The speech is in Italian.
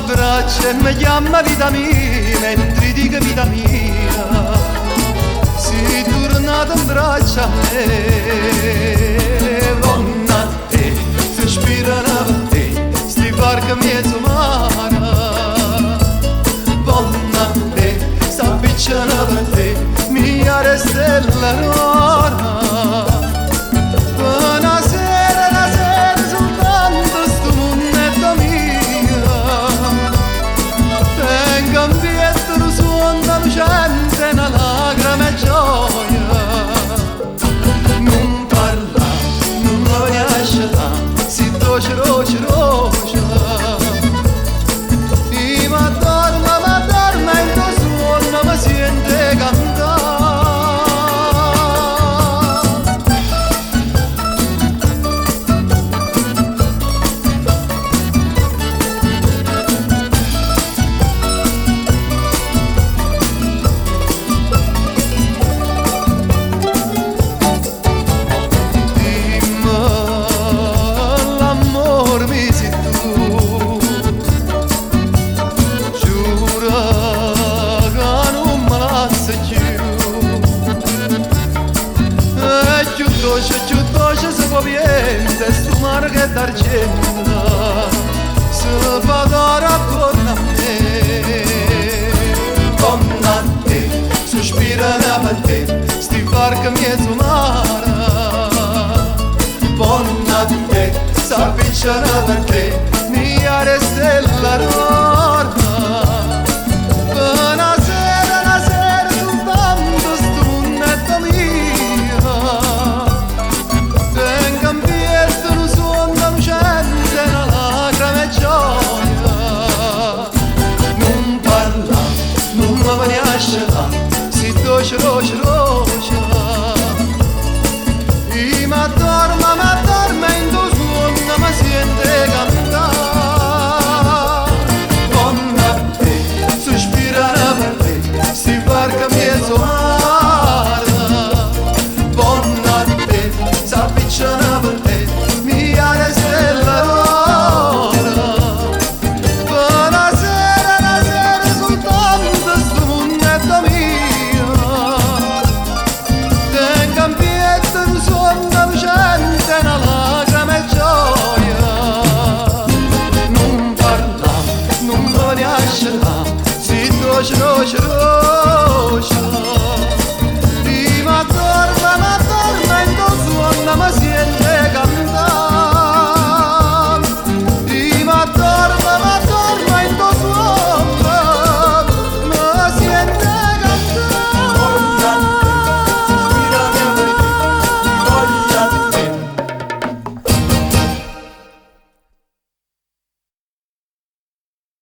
m'abbraccia e mi chiama vita mia, mentre dico vita mia, sei tornata in braccia a me. Donna te, sospirano per te, sti barca mezzo mare. Donna te, s'avvicina per te, mia stella rara. Una lacrima e gioia, non parla, non la lascia, si roce, roce, roce. E ma dorma, in tuo suono mi sente cantare. Ciuttoce se poviente, stu mare che d'argento se fa d'oro attorno a me. Donna a te, sospirano per te, sti barca mezzo mare. Donna a te, s'avvicina per te, mia stella rara. Una sera soltanto stu munnetto mio, non parla, non mi lascia, si roce, roce, roce.